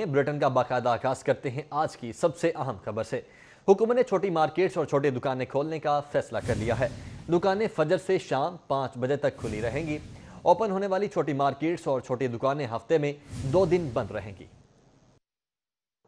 Britain का बाकायदा आगाज करते हैं आज की सबसे अहम खबर से। हुकूमत ने छोटी मार्केट्स और छोटी दुकानें खोलने का फैसला कर लिया है। दुकानें फजर से शाम 5 बजे तक खुली रहेंगी। ओपन होने वाली छोटी मार्केट्स और छोटी दुकानें हफ्ते में 2 दिन बंद रहेंगी।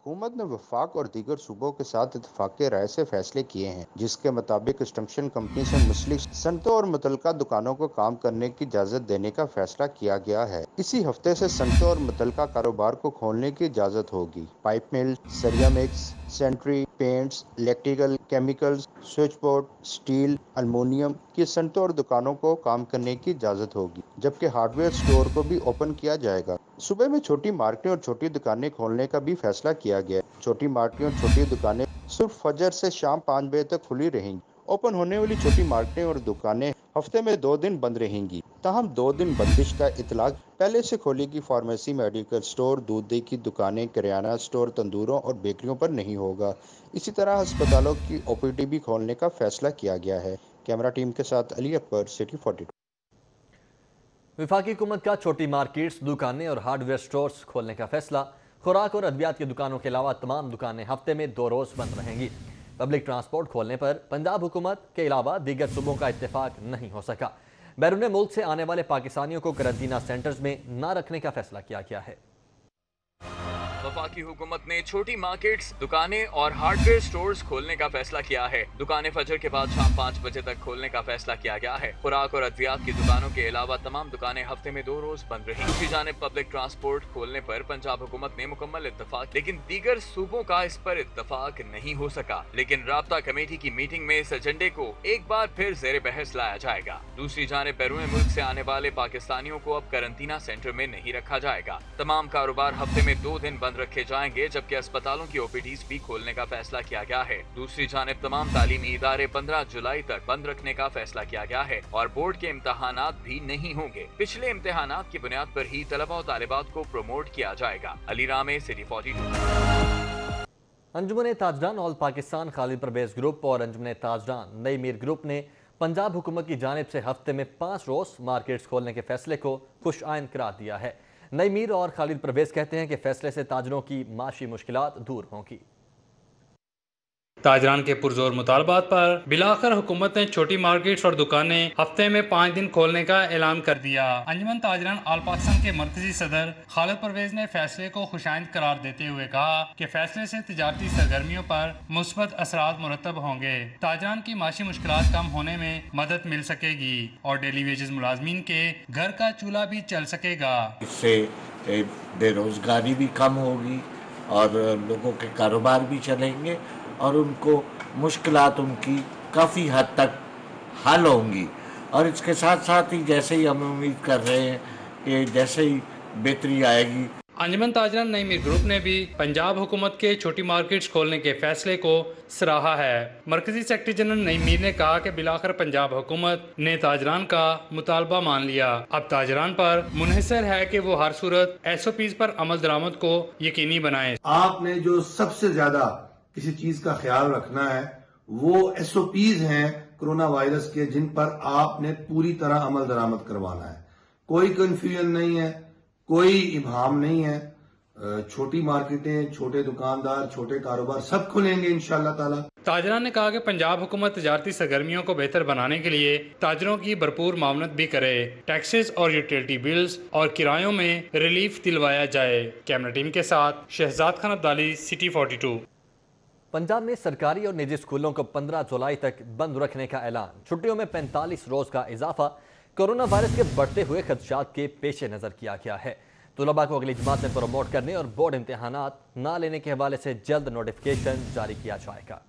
हुकूमत ने वफाक और दीगर सूबों के साथ इत्तफाक़ी राय से फैसले किए हैं, जिसके मुताबिक कंस्ट्रक्शन कंपनी से मुंसलिक सनतों और मुतल्लिका दुकानों को काम करने की इजाज़त देने का फैसला किया गया है। इसी हफ्ते से सनतों और मुतल्लिका कारोबार को खोलने की इजाज़त होगी। Pipe mill, ceramics, sanitary, paints, electrical, chemicals, switch board, steel, aluminium की सनतों और दुकानों को काम करने की इजाज़त होगी, जबकि हार्डवेयर स्टोर को भी ओपन किया जाएगा। सूबे में छोटी मार्केटें और छोटी दुकानें खोलने का भी फैसला किया गया है। छोटी मार्केटें और छोटी दुकानें सिर्फ फजर से शाम 5 बजे तक खुली रहेंगी। ओपन होने वाली छोटी मार्केटें और दुकानें हफ्ते में 2 दिन बंद रहेंगी। ताहम 2 दिन बंदिश का इतलाक पहले से खोलेगी फार्मेसी, मेडिकल स्टोर, दूध दही की दुकानें, किराना स्टोर, तंदूरों और बेकरियों पर नहीं होगा। इसी तरह अस्पतालों की ओपीडी भी खोलने का फैसला किया गया है। कैमरा टीम के साथ अली अकबर, सिटी 42। वफाकी हुकूमत का छोटी मार्केट्स, दुकानें और हार्डवेयर स्टोर्स खोलने का फैसला। खुराक और अद्वियात की दुकानों के अलावा तमाम दुकानें हफ्ते में 2 रोज बंद रहेंगी। पब्लिक ट्रांसपोर्ट खोलने पर पंजाब हुकूमत के अलावा दीगर सूबों का इत्तेफाक नहीं हो सका। बैरून मुल्क से आने वाले पाकिस्तानियों को करंटीना सेंटर्स में न रखने का फैसला किया गया है। वफाकी हुकूमत ने छोटी मार्केट्स, दुकानें और हार्डवेयर स्टोर्स खोलने का फैसला किया है। दुकानें फजर के बाद शाम 5 बजे तक खोलने का फैसला किया गया है। खुराक और अद्वियात की दुकानों के अलावा तमाम दुकानें हफ्ते में 2 रोज बंद रही। दूसरी जानिब पब्लिक ट्रांसपोर्ट खोलने पर पंजाब हुकूमत ने मुकम्मल इत्तफाक, लेकिन दीगर सूबों का इस पर इत्तफाक नहीं हो सका। लेकिन राब्ता कमेटी की मीटिंग में इस एजेंडे को एक बार फिर ज़ेरे बहस लाया जाएगा। दूसरी जानिब बैरून मुल्क से आने वाले पाकिस्तानियों को अब करंटीना सेंटर में नहीं रखा जाएगा। तमाम कारोबार हफ्ते में 2 दिन बंद रखे जाएंगे, जबकि अस्पतालों की ओपीडीज भी खोलने का फैसला किया गया है। दूसरी जानिब तमाम तालीमी इदारे 15 जुलाई तक बंद रखने का फैसला किया गया है और बोर्ड के इम्तहानात भी नहीं होंगे। पिछले इम्तहानात की बुनियाद पर ही तलबा और तालिबात को प्रमोट किया जाएगा। अली रामे, सिटी 42। अंजुमन ताजरान ऑल पाकिस्तान खालिद परवेज ग्रुप और अंजुमन ताजरान नई मीर ग्रुप ने पंजाब हुकूमत की जानिब से हफ्ते में 5 रोज मार्केट्स खोलने के फैसले को खुशआइन करार दिया है। नई मीर और खालिद परवेज कहते हैं कि फैसले से ताजरों की माशी मुश्किलात दूर होंगी। ताजरान के पुरजोर मुतालबात पर बिलाखिर हुकूमत ने छोटी मार्केट्स और दुकानें हफ्ते में 5 दिन खोलने का ऐलान कर दिया। अंजुमन ताजरान ऑल पाकिस्तान के मरकजी सदर खालिद परवेज ने फैसले को खुशाइंद करार देते हुए कहा कि फैसले से तिजारती सरगर्मियों पर मुस्बत असरात मुरतब होंगे। ताजरान की माशी मुश्किलात कम होने में मदद मिल सकेगी और डेली वेजेस मुलाजमीन के घर का चूल्हा भी चल सकेगा। इससे बेरोजगारी भी कम होगी और लोगों के कारोबार भी चलेंगे और उनको मुश्किलात उनकी काफ़ी हद तक हल होंगी। और इसके साथ साथ ही जैसे ही हम उम्मीद कर रहे हैं कि जैसे ही बेहतरी आएगी। अंजुमन ताजरान नई मीर ग्रुप ने भी पंजाब हुकूमत के छोटी मार्केट्स खोलने के फैसले को सराहा है। मरकजी सेक्रेटरी जनरल नई मीर ने कहा कि बिलाखिर पंजाब हुकूमत ने ताजरान का मुतालबा मान लिया। अब ताजरान पर मुनहसर है कि वो हर सूरत SOPs पर अमल दरामद को यकीनी बनाए। आपने जो सबसे ज्यादा किसी चीज का ख्याल रखना है वो SOPs हैं कोरोना वायरस के, जिन पर आपने पूरी तरह अमल दरामद करवाना है। कोई कंफ्यूजन नहीं है, कोई इबहम नहीं है। छोटी मार्केटें, छोटे दुकानदार, छोटे कारोबार सब खुलेंगे इंशाअल्लाह ताला। ताजरान ने कहा कि पंजाब हुकूमत तजारती सरगर्मियों को बेहतर बनाने के लिए ताजरों की भरपूर मामनत भी करे। टैक्सेस और यूटिलिटी बिल्स और किरायों में रिलीफ दिलवाया जाए। कैमरा टीम के साथ शहजाद खान अब्दाली, सिटी 42। पंजाब में सरकारी और निजी स्कूलों को 15 जुलाई तक बंद रखने का ऐलान। छुट्टियों में 45 रोज का इजाफा कोरोना वायरस के बढ़ते हुए खदशात के पेश नज़र किया गया है। तुलबा को अगली जमात में प्रमोट करने और बोर्ड इम्तहानात न लेने के हवाले से जल्द नोटिफिकेशन जारी किया जाएगा।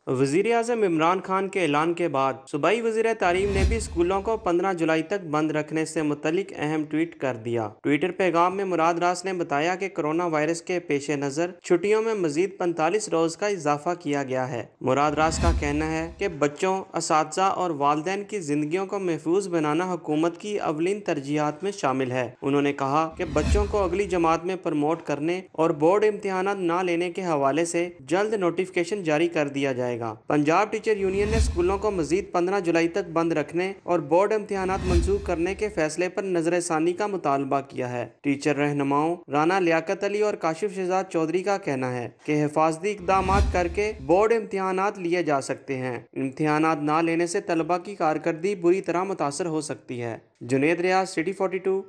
वज़ीर आज़म इमरान खान के ऐलान के बाद सूबाई वज़ीर तालीम ने भी स्कूलों को 15 जुलाई तक बंद रखने से मुतल्लिक अहम ट्वीट कर दिया। ट्विटर पैगाम में मुराद रास ने बताया कि कोरोना वायरस के पेश नज़र छुट्टियों में मजीद 45 रोज का इजाफा किया गया है। मुराद रास का कहना है कि बच्चों, असातिज़ा और वालिदैन की जिंदगियों को महफूज बनाना हुकूमत की अवलिन तरजीहात में शामिल है। उन्होंने कहा कि बच्चों को अगली जमात में प्रमोट करने और बोर्ड इम्तहानात न लेने के हवाले से जल्द नोटिफिकेशन जारी कर दिया जाएगा। जाएगा। पंजाब टीचर यूनियन ने स्कूलों को मजीद 15 जुलाई तक बंद रखने और बोर्ड इम्तिहानात मंसूख करने के फैसले पर नजरसानी का मुतालबा किया है। टीचर रहनुमाओं राना लियाकत अली और काशिफ शहजाद चौधरी का कहना है कि हिफाजती इक़दामात करके बोर्ड इम्तिहानात लिए जा सकते हैं। इम्तिहानात ना लेने से तलबा की कारकर्दगी बुरी तरह मुतासर हो सकती है। जुनेद रियाज, सिटी 42।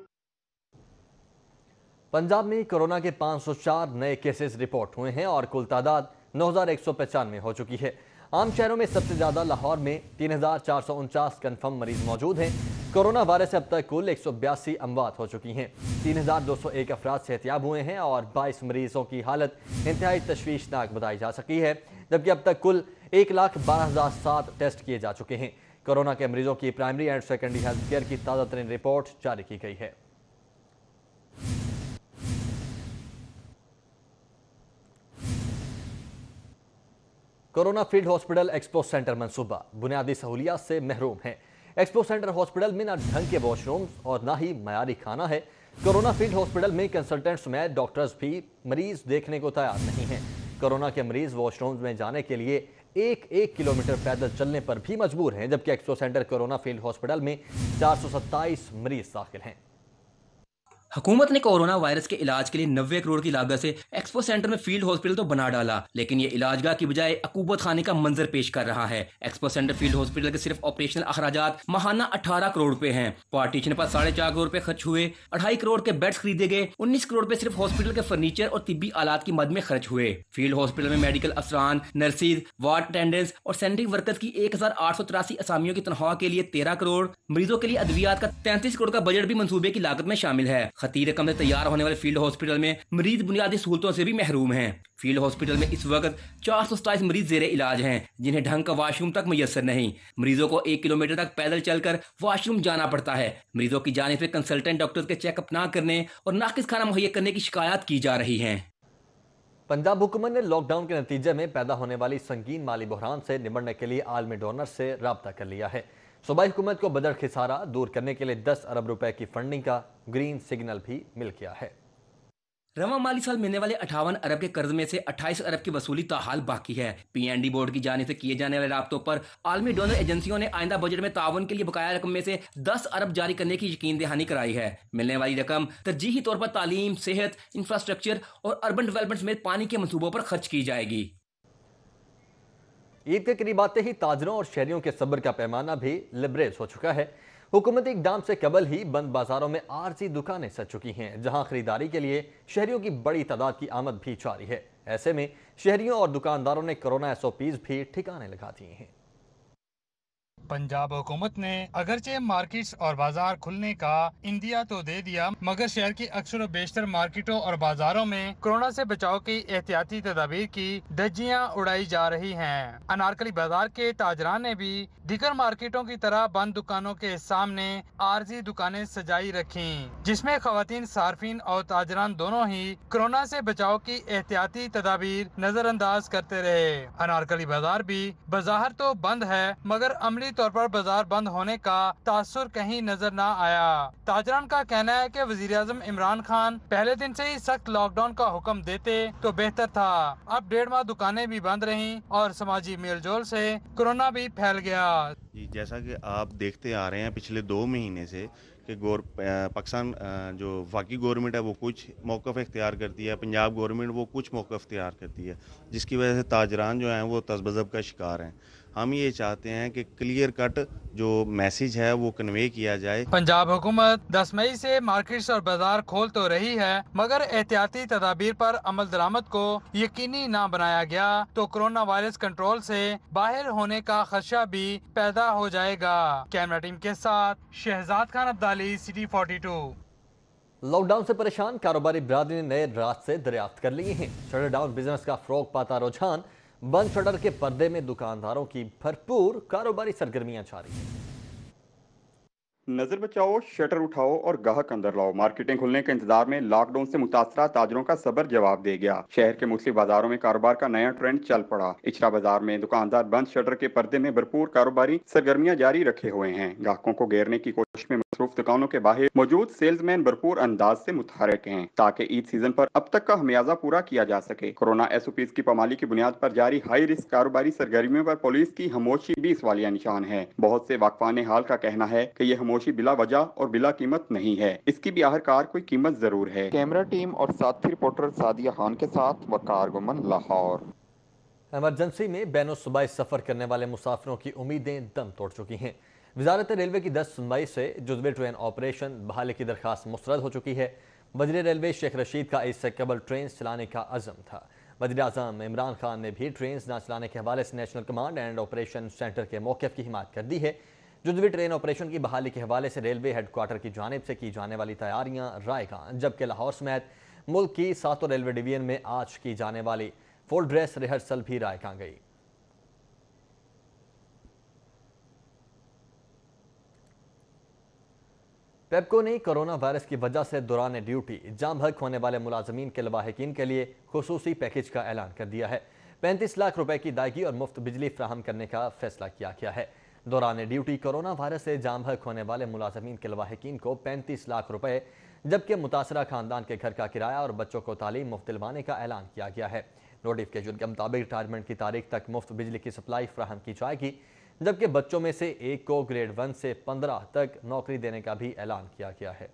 पंजाब में कोरोना के 504 नए केसेस रिपोर्ट हुए हैं और कुल तादाद 9195 हो चुकी है। आम शहरों में सबसे ज़्यादा लाहौर में 3449 कन्फर्म मरीज मौजूद हैं। कोरोना वायरस से अब तक कुल 182 अमवात हो चुकी हैं। 3201 अफराद सेहतियाब हुए हैं और 22 मरीजों की हालत इंतहाई तशवीशनाक बताई जा सकी है, जबकि अब तक कुल 1,12,007 टेस्ट किए जा चुके हैं। कोरोना के मरीजों की primary and secondary health care की ताज़ा तरीन रिपोर्ट जारी की गई है। Corona field hospital expo centre मंसूबा बुनियादी सहूलियात से महरूम है। एक्सपो सेंटर हॉस्पिटल में ना ढंग के वॉशरूम्स और ना ही मयारी खाना है। कोरोना फील्ड हॉस्पिटल में कंसल्टेंट समेत डॉक्टर्स भी मरीज देखने को तैयार नहीं हैं। कोरोना के मरीज वॉशरूम्स में जाने के लिए एक किलोमीटर पैदल चलने पर भी मजबूर हैं, जबकि expo centre corona field hospital में 427 मरीज दाखिल हैं। हुकूमत ने कोरोना वायरस के इलाज के लिए 90 करोड़ की लागत से एक्सपो सेंटर में फील्ड हॉस्पिटल तो बना डाला, लेकिन ये इलाजगाह की बजाय अकूबत खाने का मंजर पेश कर रहा है। एक्सपो सेंटर फील्ड हॉस्पिटल के सिर्फ ऑपरेशनल अखराजात माहाना 18 करोड़ रुपए हैं। पार्टीशन पर 4.5 करोड़ रुपए खर्च हुए। 2.5 करोड़ के बेड्स खरीदे गए। 19 करोड़ रुपए सिर्फ हॉस्पिटल के फर्नीचर और तिब्बी आलात की मद में खर्च हुए। फील्ड हॉस्पिटल में मेडिकल अफसरान, नर्सिस, वार्ड अटेंडेंट्स और सैनिटरी वर्कर्स की 1883 असामियों की तनख्वाह के लिए 13 करोड़। मरीजों के लिए अद्वियात का 33 करोड़ का बजट भी मंसूबे की लागत में शामिल है। खती रकम से तैयार होने वाले फील्ड हॉस्पिटल में मरीज बुनियादी सहूलतों से भी महरूम हैं। फील्ड हॉस्पिटल में इस वक्त 427 मरीज जेरे इलाज हैं, जिन्हें ढंग का वाशरूम तक मुयस्सर नहीं। मरीजों को 1 किलोमीटर तक पैदल चलकर वाशरूम जाना पड़ता है। मरीजों की जानिब से कंसल्टेंट डॉक्टर्स के चेकअप ना करने और नाकिस खाना मुहैया करने की शिकायत की जा रही है। पंजाब हुकूमत ने लॉकडाउन के नतीजे में पैदा होने वाली संगीन माली बहरान से निपटने के लिए आलमी डोनर से राब्ता कर लिया है। सूबाई हुकूमत को बजट खिसारा दूर करने के लिए 10 अरब रुपए की फंडिंग का ग्रीन सिग्नल भी मिल गया है। रवा माली साल मिलने वाले 58 अरब के कर्ज में से 28 अरब की वसूली ताहाल बाकी है। PND बोर्ड की जानिब से किए जाने वाले राब्तों पर आलमी डोनर एजेंसियों ने आइंदा बजट में ताउन के लिए बकाया रकम में से 10 अरब जारी करने की यकीन दहानी कराई है। मिलने वाली रकम तरजीही तौर पर तालीम, सेहत, इंफ्रास्ट्रक्चर और अर्बन डेवलपमेंट समेत पानी के मनसूबों पर खर्च की जाएगी। ईद के करीब आते ही ताजरों और शहरियों के सब्र का पैमाना भी लिबरेज हो चुका है। हुकूमती इक़दाम से कबल ही बंद बाजारों में आरजी दुकानें सज चुकी हैं, जहां खरीदारी के लिए शहरियों की बड़ी तादाद की आमद भी जारी है। ऐसे में शहरियों और दुकानदारों ने कोरोना SOPs भी ठिकाने लगा दिए हैं। पंजाब हुकूमत ने अगरचे मार्केट्स और बाजार खुलने का इंदिया तो दे दिया, मगर शहर की अक्सर और बेशतर मार्केटों और बाजारों में कोरोना से बचाव की एहतियाती तदाबीर की धज्जियां उड़ाई जा रही हैं। अनारकली बाजार के ताजरान ने भी दीगर मार्केटों की तरह बंद दुकानों के सामने आरजी दुकानें सजाई रखी, जिसमें खवातीन सार्फिन और ताजरान दोनों ही कोरोना से बचाव की एहतियाती तदाबीर नजरअंदाज करते रहे। अनारकली बाजार भी बज़ाहिर तो बंद है, मगर अमली तौर पर बाजार बंद होने का तासुर कहीं नजर न आया। ताजरान का कहना है कि वज़ीर-ए-आज़म इमरान खान पहले दिन से ही सख्त लॉकडाउन का हुक्म देते तो बेहतर था। अब 1.5 माह दुकानें भी बंद रहीं और समाजी मेलजोल से कोरोना भी फैल गया। जी, जैसा कि आप देखते आ रहे हैं पिछले 2 महीने से कि पाकिस्तान जो वफाकी गवर्नमेंट है वो कुछ मौक़िफ़ इख्तियार करती है, पंजाब गवर्नमेंट वो कुछ मौक़िफ़ इख्तियार करती है, जिसकी वजह से ताजरान जो हैं वो तज़ब्ज़ब का शिकार हैं। हम ये चाहते हैं कि क्लियर कट जो मैसेज है वो कन्वे किया जाए। पंजाब हुकूमत 10 मई से मार्केट्स और बाजार खोल तो रही है, मगर एहतियाती तदाबीर पर अमल दरामद को यकीनी न बनाया गया तो कोरोना वायरस कंट्रोल से बाहर होने का खदशा भी पैदा हो जाएगा। कैमरा टीम के साथ शहजाद खान अब्दाली, सिटी 42। लॉकडाउन से परेशान कारोबारी बिरादरी ने नए रास्ते दरियाफ्त कर लिए हैं। शटर डाउन बिजनेस का फ़रोग पाता रुझान, बंद शटर के पर्दे में दुकानदारों की भरपूर कारोबारी सरगर्मियां जारी हैं। नजर बचाओ, शटर उठाओ और गाहक अंदर लाओ। मार्केटें खुलने के इंतजार में लॉकडाउन से मुतासरा ताजरों का सब्र जवाब दे गया। शहर के मुख्तलिफ बाजारों में कारोबार का नया ट्रेंड चल पड़ा। इचरा बाजार में दुकानदार बंद शटर के पर्दे में भरपूर कारोबारी सरगर्मियां जारी रखे हुए हैं। ग्राहकों को घेरने की कोशिश में मसरूफ दुकानों के बाहर मौजूद सेल्समैन भरपूर अंदाज से मुतहरक हैं ताकि ईद सीजन पर अब तक का हमियाजा पूरा किया जा सके। कोरोना SOPs की पामाली की बुनियाद पर जारी हाई रिस्क कारोबारी सरगर्मियों पर पुलिस की खामोशी भी सवालिया निशान है। बहुत से वाकफान हाल का कहना है कि ये खामोशी बिला वजह और बिला कीमत नहीं है, इसकी भी आखिरकार कोई कीमत जरूर है। कैमरा टीम और साथी रिपोर्टर सादिया खान के साथ वकार गुमन, लाहौर। इमरजेंसी में बैनो सूबाई सफ़र करने वाले मुसाफिरों की उम्मीदें दम तोड़ चुकी हैं। वजारत रेलवे की 10 सुनवाई से जुज़वे ट्रेन ऑपरेशन बहाली की दरख्वास्त मुस्तरद हो चुकी है। वज़ीर रेलवे शेख रशीद का इससे कबल ट्रेन चलाने का अज़म था। वज़ीर आज़म इमरान खान ने भी ट्रेन न चलाने के हवाले से national command and operation centre के मौक़िफ़ की हिमायत कर दी है। जुज़वी ट्रेन ऑपरेशन की बहाली के हवाले से रेलवे हेडक्वार्टर की जानिब से की जाने वाली तैयारियां रायगां, जबकि लाहौर समेत मुल्क की 7 रेलवे डिवीजन में आज की जाने वाली फुल ड्रेस रिहर्सल भी रायगां गई। पेप्को ने कोरोना वायरस की वजह से दौरान ड्यूटी जाम हक होने वाले मुलाजमीन के लवाहिकीन के लिए खुसूसी पैकेज का ऐलान कर दिया है। 35 लाख रुपए की अदायगी और मुफ्त बिजली फ्राहम करने का फैसला किया गया है। दौरान ड्यूटी कोरोना वायरस से जाम हक होने वाले मुलाजमीन के लवाहिकीन को 35 लाख रुपए, जबकि मुतासरा खानदान के घर का किराया और बच्चों को तालीम मुफ्त दिलवाने का ऐलान किया गया है। नोटिफिकेशन के मुताबिक रिटायरमेंट की तारीख तक मुफ्त बिजली की सप्लाई फ्राहम की जाएगी, जबकि बच्चों में से एक को ग्रेड 1 से 15 तक नौकरी देने का भी ऐलान किया गया है।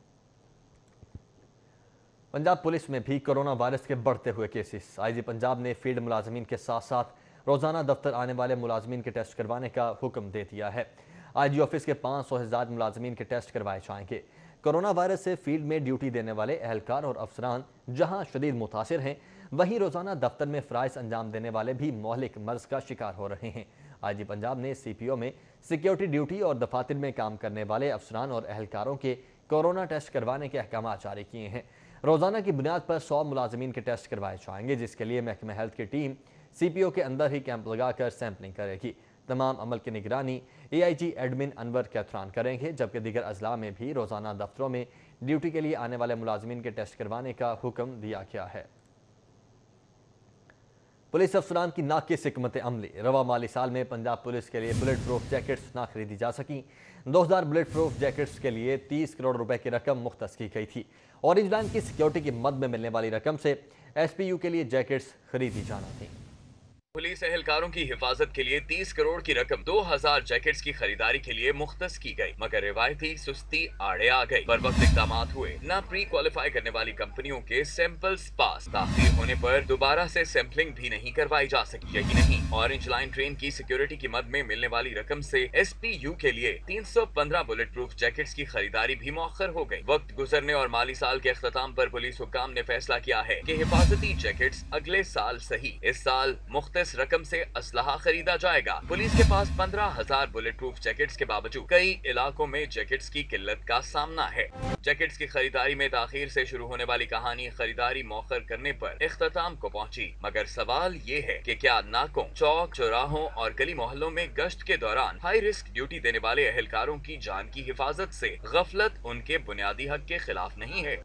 पंजाब पुलिस में भी कोरोना वायरस के बढ़ते हुए केसेस। IG पंजाब ने फील्ड मुलाजमीन के साथ साथ रोजाना दफ्तर आने वाले मुलाजमीन के टेस्ट करवाने का हुक्म दे दिया है। IG ऑफिस के 500 से ज़्यादा मुलाजमीन के टेस्ट करवाए जाएंगे। कोरोना वायरस से फील्ड में ड्यूटी देने वाले एहलकार और अफसरान जहां शदीद मुतासिर हैं, वहीं रोजाना दफ्तर में फ़राइज़ अंजाम देने वाले भी मोहलिक मर्ज का शिकार हो रहे हैं। IG पंजाब ने CPO में सिक्योरिटी ड्यूटी और दफातर में काम करने वाले अफसरान और एहलकारों के कोरोना टेस्ट करवाने के अहकाम जारी किए हैं। रोजाना की बुनियाद पर 100 मुलाजमीन के टेस्ट करवाए जाएंगे, जिसके लिए महकमा हेल्थ की टीम CPO के अंदर ही कैंप लगाकर सैंपलिंग करेगी। तमाम अमल की निगरानी AIG एडमिन अनवर कैथरान करेंगे, जबकि दीगर अजला में भी रोजाना दफ्तरों में ड्यूटी के लिए आने वाले मुलाजमीन के टेस्ट करवाने का हुक्म दिया गया है। पुलिस अफसरान की नाक़िस हिकमत अमली। रवा माली साल में पंजाब पुलिस के लिए बुलेट प्रूफ जैकेट्स ना खरीदी जा सकी। 2000 बुलेट प्रूफ जैकेट्स के लिए 30 करोड़ रुपए की रकम मुख्तस की गई थी। ऑरेंज लाइन की सिक्योरिटी की मद में मिलने वाली रकम से SPU के लिए जैकेट्स खरीदी जाना थी। पुलिस एहलकारों की हिफाजत के लिए 30 करोड़ की रकम 2000 जैकेट्स की खरीदारी के लिए मुख्तस की गई, मगर रिवायती सुस्ती आड़े आ गई। पर वक्त इक़दाम हुए। न प्री क्वालिफाई करने वाली कंपनियों के सैंपल्स पास, ताख़ीर होने पर दोबारा से सैंपलिंग भी नहीं करवाई जा सकी। यही नहीं, ऑरेंज लाइन ट्रेन की सिक्योरिटी की मद में मिलने वाली रकम से SPU के लिए 315 बुलेट प्रूफ जैकेट्स की खरीदारी भी मौखर हो गई। वक्त गुजरने और माली साल के अख्ताम पर पुलिस हुक्काम ने फैसला किया है कि हिफाजती जैकेट्स अगले साल सही, इस साल मुख्तलिफ रकम से असलहा खरीदा जाएगा। पुलिस के पास 15,000 बुलेट प्रूफ जैकेट्स के बावजूद कई इलाकों में जैकेट्स की किल्लत का सामना है। जैकेट्स की खरीदारी में ताखीर से शुरू होने वाली कहानी खरीदारी मौखर करने पर इख्तिताम को पहुंची, मगर सवाल ये है कि क्या नाकों, चौक चौराहों और गली मोहल्लों में गश्त के दौरान हाई रिस्क ड्यूटी देने वाले एहलकारों की जान की हिफाजत से गफलत उनके बुनियादी हक के खिलाफ नहीं है।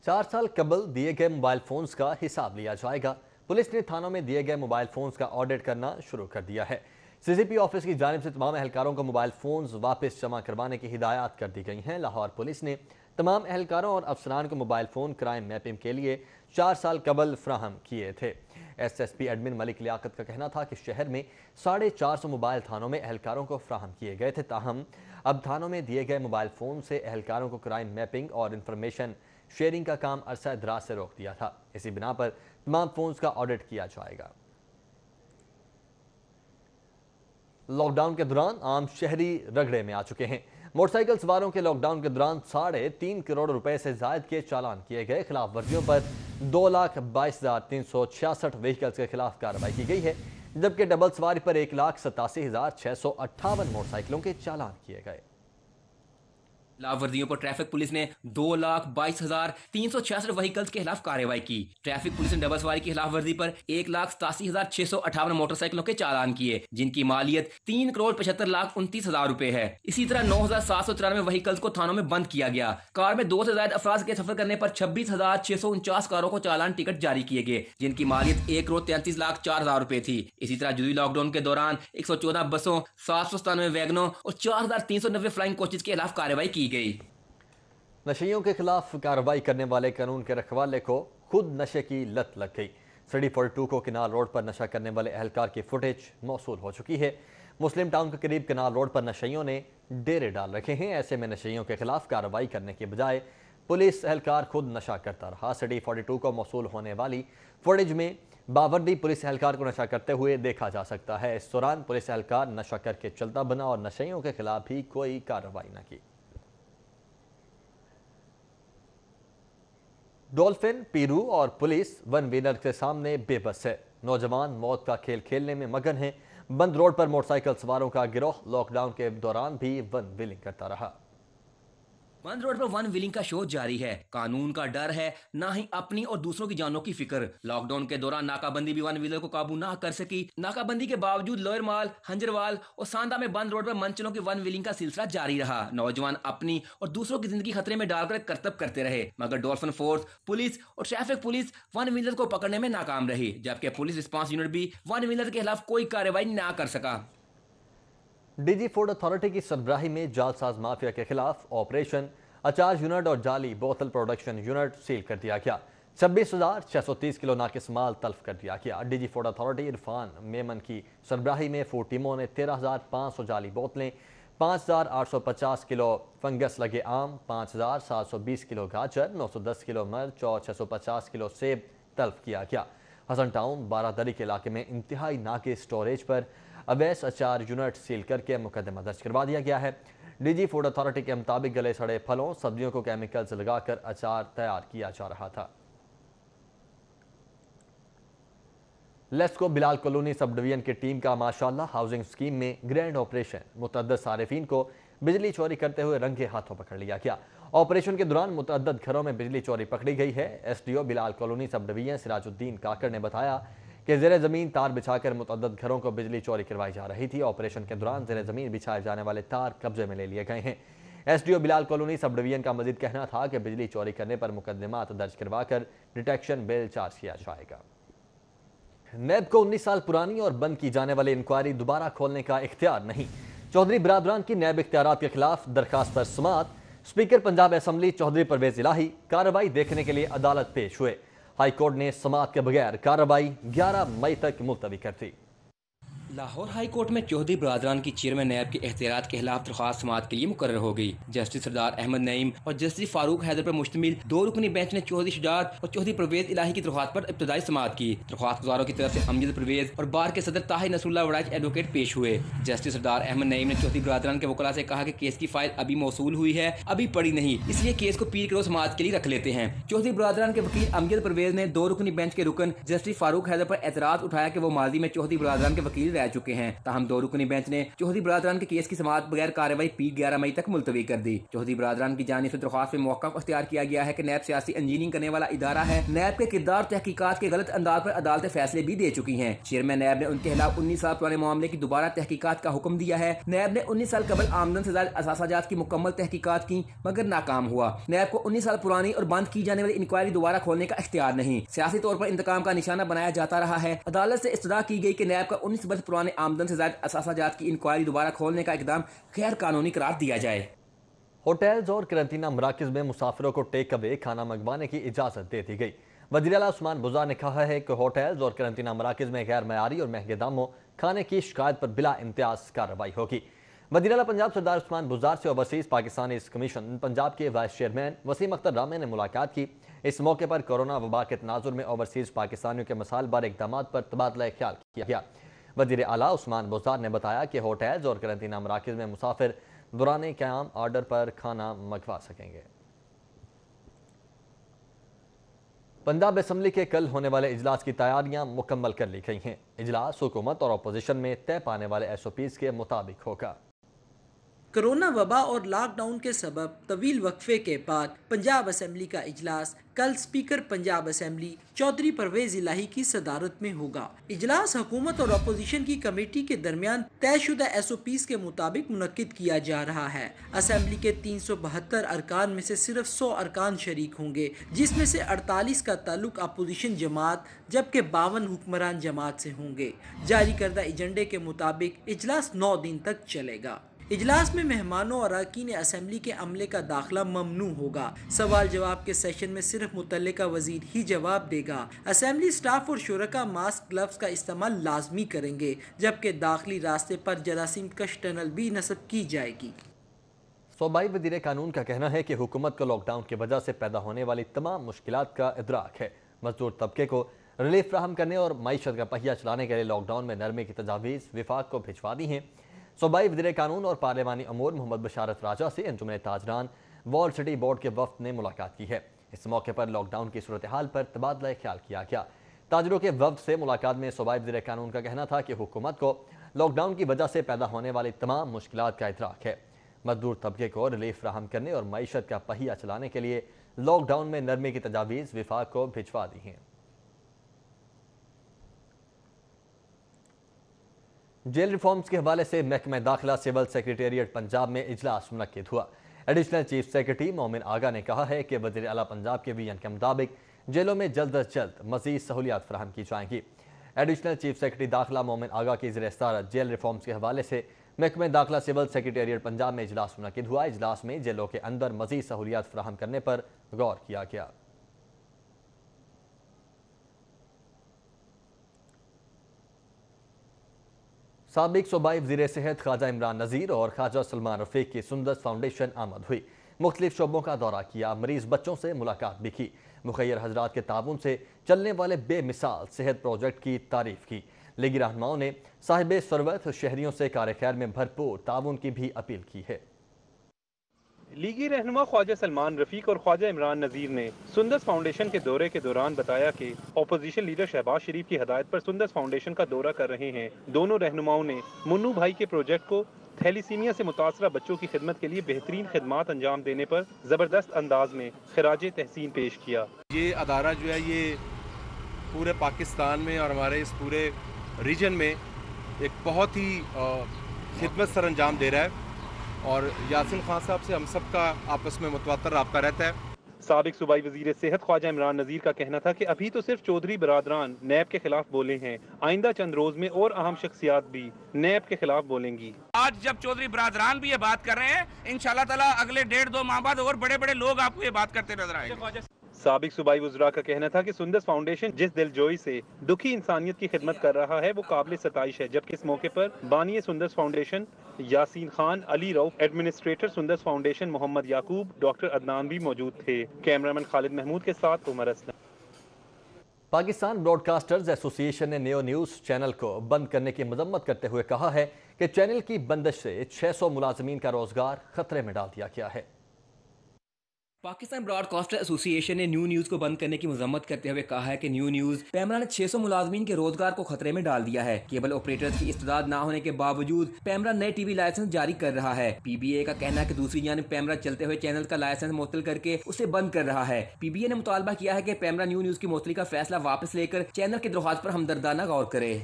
4 साल कबल दिए गए मोबाइल फोन्स का हिसाब लिया जाएगा। पुलिस ने थानों में दिए गए मोबाइल फोन्स का ऑडिट करना शुरू कर दिया है। CCP ऑफिस की जानिब से तमाम एहलकारों को मोबाइल फोन्स वापस जमा करवाने की हिदायत कर दी गई हैं। लाहौर पुलिस ने तमाम एहलकारों और अफसरान को मोबाइल फ़ोन क्राइम मैपिंग के लिए 4 साल कबल फ्राहम किए थे। SSP एडमिन मलिक लियाकत का कहना था कि शहर में 450 मोबाइल थानों में एहलकारों को फ्राहम किए गए थे। ताहम अब थानों में दिए गए मोबाइल फ़ोन से एहलकारों को क्राइम मैपिंग और इंफॉर्मेशन शेयरिंग का काम अरसा दराज से रोक दिया था। इसी बिना पर तमाम फोन्स का ऑडिट किया जाएगा। लॉकडाउन के दौरान आम शहरी रगड़े में आ चुके हैं। मोटरसाइकिल सवारों के लॉकडाउन के दौरान 3.5 करोड़ रुपए से जायद के चालान किए गए। खिलाफ वर्जियों पर 2,22,366 व्हीकल्स के खिलाफ कार्रवाई की गई है, जबकि डबल सवारी पर 1,87,658 मोटरसाइकिलों के चालान किए गए। खिलाफ वर्जियों पर ट्रैफिक पुलिस ने 2,22,366 व्हीकल्स के खिलाफ कार्रवाई की। ट्रैफिक पुलिस ने डबल सवारी की खिलाफ वर्जी पर 1,87,658 मोटरसाइकिलों के चालान किए, जिनकी मालियत 3,75,29,000 रुपए है। इसी तरह 9,793 व्हीकल्स को थानों में बंद किया गया। कार में 2 से ज्यादा अफराद के सफर करने पर 26,649 कारों को चालान टिकट जारी किए गए, जिनकी मालियत 1,33,04,000 रुपए थी। इसी तरह जुदी लॉकडाउन के दौरान 114 बसों, 797 वैगनों और 4,390 फ्लाइंग कोचेज के खिलाफ कार्रवाई की गई। नशेइयों के खिलाफ कार्रवाई करने वाले कानून के रखवाले को खुद नशे की लत लग गई। सिटी 42 को किनाल रोड पर नशा करने वाले एहलकार की फुटेज मौसूल हो चुकी है। मुस्लिम टाउन के करीब किनाल रोड पर नशेइयों ने डेरे डाल रखे हैं। ऐसे में नशेइयों के खिलाफ कार्रवाई करने के बजाय पुलिस एहलकार खुद नशा करता रहा। सिटी 42 को मौसूल होने वाली फुटेज में बावर्दी पुलिस एहलकार को नशा करते हुए देखा जा सकता है। इस दौरान पुलिस एहलकार नशा करके चलता बना और नशेइयों के खिलाफ भी कोई कार्रवाई न की। डॉल्फिन, पीरू और पुलिस वन व्हीलर के सामने बेबस है। नौजवान मौत का खेल खेलने में मगन है। बंद रोड पर मोटरसाइकिल सवारों का गिरोह लॉकडाउन के दौरान भी वन व्हीलिंग करता रहा। बंद रोड पर वन व्हीलिंग का शो जारी है। कानून का डर है, ना ही अपनी और दूसरों की जानों की फिक्र। लॉकडाउन के दौरान नाकाबंदी भी वन व्हीलर को काबू ना कर सकी। नाकाबंदी के बावजूद लोअर माल, हंजरवाल और सांदा में बंद रोड पर मंचलों की वन व्हीलिंग का सिलसिला जारी रहा। नौजवान अपनी और दूसरों की जिंदगी खतरे में डालकर करतब करते रहे, मगर डॉल्फिन फोर्स, पुलिस और ट्रैफिक पुलिस वन व्हीलर को पकड़ने में नाकाम रही, जबकि पुलिस रिस्पांस यूनिट भी वन व्हीलर के खिलाफ कोई कार्रवाई ना कर सका। डीजी फूड अथॉरिटी की सरबराही में जालसाज माफिया के खिलाफ ऑपरेशन अचार यूनिट और जाली बोतल प्रोडक्शन यूनिट सील कर दिया गया। 26,630 किलो नाकिस माल तल्फ कर दिया गया। DG food authority Irfan Memon की सरबराही में फूड टीमों ने 13,500 जाली बोतलें, 5,850 किलो फंगस लगे आम, 5,720 किलो गाजर, 910 किलो मिर्च और 650 किलो सेब तल्फ किया गया। हसन टाउन बारादरी के इलाके में इंतहाई नाकिस स्टोरेज पर अवैध अचार यूनिट सील करके मुकदमा दर्ज करवा दिया गया है। डीजी फूड अथॉरिटी के मुताबिक गले सड़े फलों, सब्जियों को केमिकल्स लगाकर अचार तैयार किया जा रहा था। LESCO Bilal colony sub division की टीम का माशाल्लाह हाउसिंग स्कीम में ग्रैंड ऑपरेशन। मुतअद्दिद सारिफीन को बिजली चोरी करते हुए रंगे हाथों पकड़ लिया गया। ऑपरेशन के दौरान मुतअद्दिद घरों में बिजली चोरी पकड़ी गई है। SDO Bilal colony sub division Sirajuddin Kakar ने बताया कि ज़ेरे ज़मीन तार बिछाकर मुतअद्दिद घरों को बिजली चोरी करवाई जा रही थी। ऑपरेशन के दौरान ज़ेरे ज़मीन बिछाए जाने वाले तार कब्जे में ले लिए गए हैं। SDO Bilal colony sub division का मजीद कहना था कि बिजली चोरी करने पर मुकदमात दर्ज करवाकर डिटेक्शन बिल चार्ज किया जाएगा। नैब को 19 साल पुरानी और बंद की जाने वाली इंक्वायरी दोबारा खोलने का इख्तियार नहीं। चौधरी बरादरान की नैब इख्तियारात के खिलाफ दरखास्त पर समाअत। स्पीकर पंजाब असम्बली चौधरी परवेज इलाही कार्रवाई देखने के लिए अदालत पेश हुए। हाई कोर्ट ने समाअत के बगैर कार्रवाई 11 मई तक मुलतवी कर दी। लाहौर हाई कोर्ट में चौधरी बरादरान की चेयरमैन नैब के एख्तियारात के खिलाफ दरख्वास्त समाअत के लिए मुकर्रर हो गई। जस्टिस सरदार अहमद नईम और जस्टिस फारूक हैदर पर मुश्तमिल 2 रुकनी बेंच ने चौधरी शुजात और चौधरी परवेज इलाही की दरख्वास्त पर इब्तदाई समाअत की। दरख्वास्त गुजारों की तरफ से अमजद परवेज और बार के सदर ताहिर नसरुल्लाह वड़ाइच एडवोकेट पेश हुए। जस्टिस सरदार अहमद नईम ने चौधरी बरादरान के वकला से कहा कि केस की फाइल अभी मौसूल हुई है, अभी पड़ी नहीं, इसलिए केस को पीर के रोज समाअत के लिए रख लेते हैं। चौधरी बरादरान के वकील अमजद परवेज ने 2 रुकनी बेंच के रुकन जस्टिस फारूक हैदर पर एतराज उठाया कि वो माजी में चौधरी बरादरान के वकील रह चुके हैं। 2 रुकनी बेंच ने चौधरी बरादरान के केस की समाअत बगैर कार्रवाई पीर 11 मई तक मुलतवी कर दी। चौधरी बरादरान की जानिब से दरख्वास्त में मौका अख्तियार किया गया है कि नैब सियासी इंजीनियरिंग करने वाला इदारा है। नैब के किरदार तहकीकात के गलत अंदाज पर अदालतें फैसले भी दे चुकी हैं। चेयरमैन नैब ने उनके खिलाफ 19 साल पुराने मामले की दोबारा तहकीकात का हुक्म दिया है। नैब ने 19 साल कबल आमदन से ज्यादा असासाजात की मुकम्मल तहकीकात की, मगर नाकाम हुआ। नैब को 19 साल पुरानी और बंद की जाने वाली इंक्वायरी दोबारा खोलने का इख्तियार नहीं। सियासी तौर पर इंतकाम का निशाना बनाया जाता रहा है। अदालत से इस्तदा की गई कि नैब का 19 वर्ष पुराने आमदन से ज्यादा असासाजात की इंक्वायरी दोबारा खोलने का इकदाम गैर कानूनी करार दिया जाए। होटल्स और करंटीना मराकज़ में मुसाफिरों को टेक अवे खाना मंगवाने की इजाज़त दे दी गई। वज़ीर आला उस्मान बुज़दार ने कहा है कि होटल्स और करंटीना मराकज़ में गैर मयारी और महंगे दामों खाने की शिकायत पर बिला इम्तियाज़ कार्रवाई होगी। वज़ीर आला पंजाब सरदार उस्मान बुज़दार से ओवरसीज़ पाकिस्तानी कमीशन पंजाब के वाइस चेयरमैन वसीम अख्तर रामे ने मुलाकात की। इस मौके पर कोरोना वबा के तनाजुर में ओवरसीज़ पाकिस्तानियों के मसाइल बार इक़दामात पर तबादला ख्याल किया गया। वज़ीर आला उस्मान बुज़दार ने बताया कि होटल्स और करंटीना मराकज़ में मुसाफिर दौरान क़याम ऑर्डर पर खाना मंगवा सकेंगे। पंजाब असम्बली के कल होने वाले इजलास की तैयारियां मुकम्मल कर ली गई हैं। इजलास हुकूमत और अपोजिशन में तय पाने वाले SOPs के मुताबिक होगा। कोरोना वबा और लॉकडाउन के सबब तवील वक्फे के बाद पंजाब असम्बली का इजलास कल स्पीकर पंजाब असम्बली चौधरी परवेज इलाही की सदारत में होगा। इजलास हुकूमत और अपोजिशन की कमेटी के दरमियान तयशुदा SOPs के मुताबिक मुनक्किद किया जा रहा है। असम्बली के 372 अरकान में से सिर्फ 100 अरकान शरीक होंगे, जिसमें से 48 का ताल्लुक अपोजिशन जमात जबकि 52 हुक्मरान जमात से होंगे। जारी करदा एजेंडे के मुताबिक इजलास 9 दिन तक चलेगा। इजलास में मेहमानों और अरकान असम्बली के अमले का दाखिला ममनू होगा। सवाल जवाब के सेशन में सिर्फ मुतल्लिका वजीर ही जवाब देगा। असम्बली स्टाफ और शुरका मास्क ग्लव्स का इस्तेमाल लाजमी करेंगे, जबकि दाखिली रास्ते पर जरासीम कश टनल भी नस्ब की जाएगी। सूबाई वज़ीर कानून का कहना है कि हुकूमत को लॉकडाउन की वजह से पैदा होने वाली तमाम मुश्किलात का इदराक है। मजदूर तबके को रिलीफ फ्राहम करने और मईशत का पहिया चलाने के लिए लॉकडाउन में नरमी की तजावीज़ विफाक को भिजवा दी हैं। सूबाई वज़ीर कानून और पार्लिमानी अमूर मोहम्मद बशारत राजा से अंजुमन ताजरान वॉल सिटी बोर्ड के वफ्द ने मुलाकात की है। इस मौके पर लॉकडाउन की सूरत हाल पर तबादला ख्याल किया गया। ताजरों के वफ्द से मुलाकात में सूबाई वज़ीर कानून का कहना था कि हुकूमत को लॉकडाउन की वजह से पैदा होने वाली तमाम मुश्किलात का इदराक है। मजदूर तबके को रिलीफ फ्राहम करने और मईशत का पहिया चलाने के लिए लॉकडाउन में नरमी की तजावीज़ विफाक को भिजवा दी हैं। जेल रिफॉर्म्स के हवाले से महकमा दाखिला सिविल सेक्रेटेरिएट पंजाब में इजलास मुनक्किद हुआ। एडिशनल चीफ सेक्रेटरी मोमिन आगा ने कहा है कि वज़ीर आला पंजाब के विजन के मुताबिक जेलों में जल्द अज जल्द मज़ीद सहूलियात फराहम की जाएंगी। एडिशनल चीफ सेक्रेटरी दाखिला मोमिन आगा की ज़ेर सदारत जेल रिफॉर्म्स के हवाले से महकमा दाखिला सिविल सेक्रेटेरिएट पंजाब में इजलास मुनक्किद हुआ। इजलास में जेलों के अंदर मज़ीद सहूलियात फराहम करने पर गौर किया गया। साबिक सूबाई वज़ीर सेहत ख्वाजा इमरान नज़ीर और ख्वाजा सलमान रफ़ीक की सुंदस फाउंडेशन आमद हुई। मुख्तलिफ शोबों का दौरा किया, मरीज बच्चों से मुलाकात भी की। मुखैर हजरात के ताउन से चलने वाले बेमिसाल सेहत प्रोजेक्ट की तारीफ की। लीगी रहनुमाओं ने साहिब सरवत शहरियों से कार खैर में भरपूर ताउन की भी अपील की है। लीगी रहनुमा ख्वाजा सलमान रफीक और ख्वाजा इमरान नज़ीर ने सुंदस फाउंडेशन के दौरे के दौरान बताया कि अपोजिशन लीडर शहबाज शरीफ की हदायत पर सुंदस फाउंडेशन का दौरा कर रहे हैं। दोनों रहनुमाओं ने मुन्नू भाई के प्रोजेक्ट को थैलीसीमिया से मुतासरा बच्चों की खिदमत के लिए बेहतरीन खिदमात अंजाम देने पर ज़बरदस्त अंदाज में खिराज तहसीन पेश किया। ये अदारा जो है ये पूरे पाकिस्तान में और हमारे इस पूरे रीजन में एक बहुत ही खिदमत सर अंजाम दे रहा है और यासिन खान साहब से हम सब का आपस में मुतवातर राब्ता रहता है। साबिक सूबाई वजीर सेहत ख्वाजा इमरान नज़ीर का कहना था कि अभी तो सिर्फ चौधरी बरादरान नैब के खिलाफ बोले हैं, आइंदा चंद रोज में और अहम शख्सियात भी नैब के खिलाफ बोलेंगी। आज जब चौधरी बरादरान भी ये बात कर रहे हैं, इंशाल्लाह ताला अगले 1.5-2 माह बाद और बड़े बड़े लोग आपको ये बात करते नजर आएंगे। साबिक सूबाई वज़रा का कहना था कि सुंदस फाउंडेशन जिस दिलजोई से दुखी इंसानियत की खिदमत कर रहा है वो काबिल सताइश है। जबकि इस मौके पर बानी Sundas foundation Yasin Khan, Ali Rauf, administrator Sundas foundation Mohammad Yaqub, doctor Adnan भी मौजूद थे। कैमरामैन खालिद महमूद के साथ उमर असलम। पाकिस्तान ब्रॉडकास्टर्स एसोसिएशन ने नेओ न्यूज़ चैनल को बंद करने की मजम्मत करते हुए कहा है कि चैनल की बंदिश से 600 मुलाजमीन का रोजगार खतरे में डाल दिया गया है। पाकिस्तान ब्रॉडकास्टर एसोसिएशन ने न्यू न्यूज़ को बंद करने की मजम्मत करते हुए कहा है कि न्यू न्यूज़ पैमरा ने 600 मुलाजमीन के रोजगार को खतरे में डाल दिया है। केबल ऑपरेटर्स की इस्तेदाद न होने के बावजूद पैमरा नए टीवी लाइसेंस जारी कर रहा है। पीबीए का कहना है कि दूसरी जानिब पैमरा चलते हुए चैनल का लाइसेंस मुअत्तल करके उसे बंद कर रहा है। पीबीए ने मुतालबा किया है कि पैमरा न्यू न्यूज़ की मुअत्तली का फैसला वापस लेकर चैनल की दरख्वास्त पर हमदर्दाना गौर करे।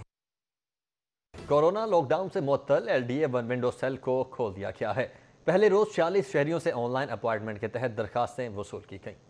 कोरोना लॉकडाउन से मुअत्तल LDA 1 विंडो सेल को खोल दिया गया है। पहले रोज 46 शहरियों से ऑनलाइन अपॉइंटमेंट के तहत दरखास्तें वसूल की गईं।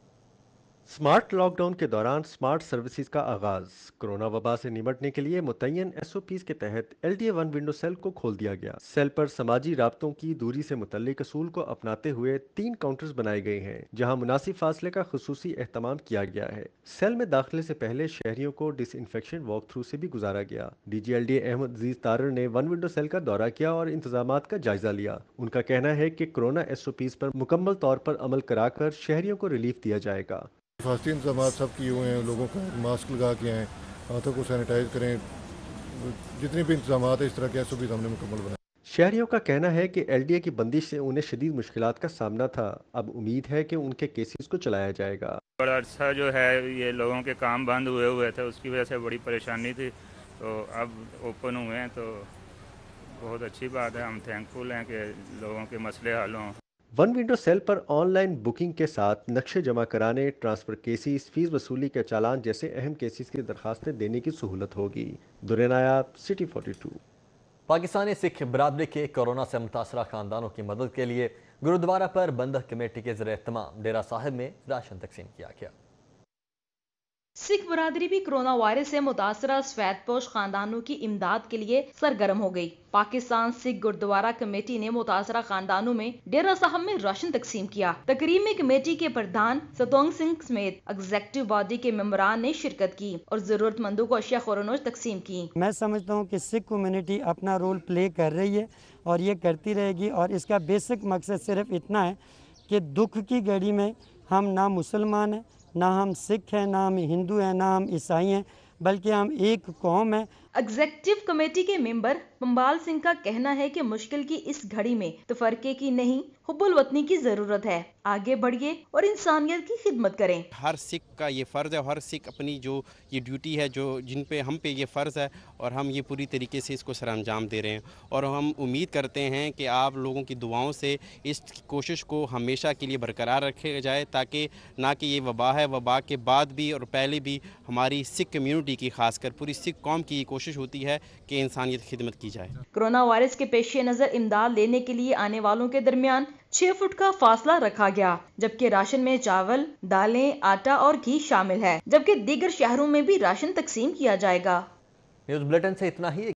स्मार्ट लॉकडाउन के दौरान स्मार्ट सर्विसेज का आगाज। कोरोना वबा से निपटने के लिए मुतय्यन SOPs के तहत LDA 1 विंडो सेल को खोल दिया गया। सेल पर समाजी राब्तों की दूरी से मुतल्लिक असूल को अपनाते हुए 3 काउंटर्स बनाए गए हैं, जहां मुनासिब फासले का खुसूसी एहतमाम किया गया है। सेल में दाखिले से पहले शहरियों को डिसइंफेक्शन वॉक थ्रू से भी गुजारा गया। DG LDA अहमद अजीज तारर ने 1 विंडो सेल का दौरा किया और इंतजामात का जायजा लिया। उनका कहना है कि कोरोना SOPs पर मुकम्मल तौर पर अमल कराकर शहरियों को रिलीफ दिया जाएगा। हिफाजती इंतजाम सब किए हुए हैं, लोगों को मास्क लगा के आएँ, हाथों को सैनिटाइज करें, जितने भी इंतजाम है इस तरह के SOPs हमने मुकम्मल बनाए। शहरियों का कहना है कि LDA की बंदिश से उन्हें शदीद मुश्किलात का सामना था। अब उम्मीद है कि उनके केसेस को चलाया जाएगा। बड़ा अर्सा जो है ये लोगों के काम बंद हुए थे, उसकी वजह से बड़ी परेशानी थी, तो अब ओपन हुए हैं तो बहुत अच्छी बात है, हम थैंकफुल हैं कि लोगों के मसले हल हों। वन विंडो सेल पर ऑनलाइन बुकिंग के साथ नक्शे जमा कराने, ट्रांसफर केसेस, फीस वसूली के चालान जैसे अहम केसेस की दरखास्तें देने की सहूलत होगी। दुर्रे नायाब, सिटी 42। पाकिस्तानी सिख बरादरी के कोरोना से मुतासरा खानदानों की मदद के लिए गुरुद्वारा पर बंदक कमेटी के ज़रिए तमाम डेरा साहिब में राशन तकसीम किया गया। सिख बरादरी भी कोरोना वायरस से मुतासरा सफेदपोश खानदानों की इमदाद के लिए सरगर्म हो गई। पाकिस्तान सिख गुरुद्वारा कमेटी ने मुतासरा खानदानों में डेरा साहब में राशन तकसीम किया। तकरीब में कमेटी के प्रधान सतोंग सिंह समेत एग्जीक्यूटिव बॉडी के मेंबरान ने शिरकत की और जरूरतमंदों को अशिया खुरानोश तकसीम की। मैं समझता हूँ कि सिख कम्युनिटी अपना रोल प्ले कर रही है और ये करती रहेगी, और इसका बेसिक मकसद सिर्फ इतना है कि दुख की घड़ी में हम ना मुसलमान हैं, ना हम सिख हैं, ना हम हिंदू हैं, ना हम ईसाई हैं, बल्कि हम एक कौम है। एग्जीक्यूटिव कमेटी के मेंबर पंबाल सिंह का कहना है कि मुश्किल की इस घड़ी में तफरके की नहीं, हुब्बुल वतनी की जरूरत है। आगे बढ़िए और इंसानियत की खिदमत करें। हर सिख का ये फ़र्ज़ है, हर सिख अपनी जो ये ड्यूटी है, जो जिन पे हम पे ये फ़र्ज़ है, और हम ये पूरी तरीके से इसको सरअंजाम दे रहे हैं। और हम उम्मीद करते हैं कि आप लोगों की दुआओं से इस कोशिश को हमेशा के लिए बरकरार रखा जाए, ताकि ना कि ये वबा है, वबा के बाद भी और पहले भी हमारी सिख कम्यूनिटी की, खासकर पूरी सिख कौम की कोशिश होती है कि इंसानियत की खिदमत की जाए। कोरोना वायरस के पेश नज़र इमदाद लेने के लिए आने वालों के दरमियान 6 फुट का फासला रखा गया, जबकि राशन में चावल, दालें, आटा और घी शामिल है, जबकि दीगर शहरों में भी राशन तकसीम किया जाएगा। न्यूज़ बुलेटिन से इतना ही।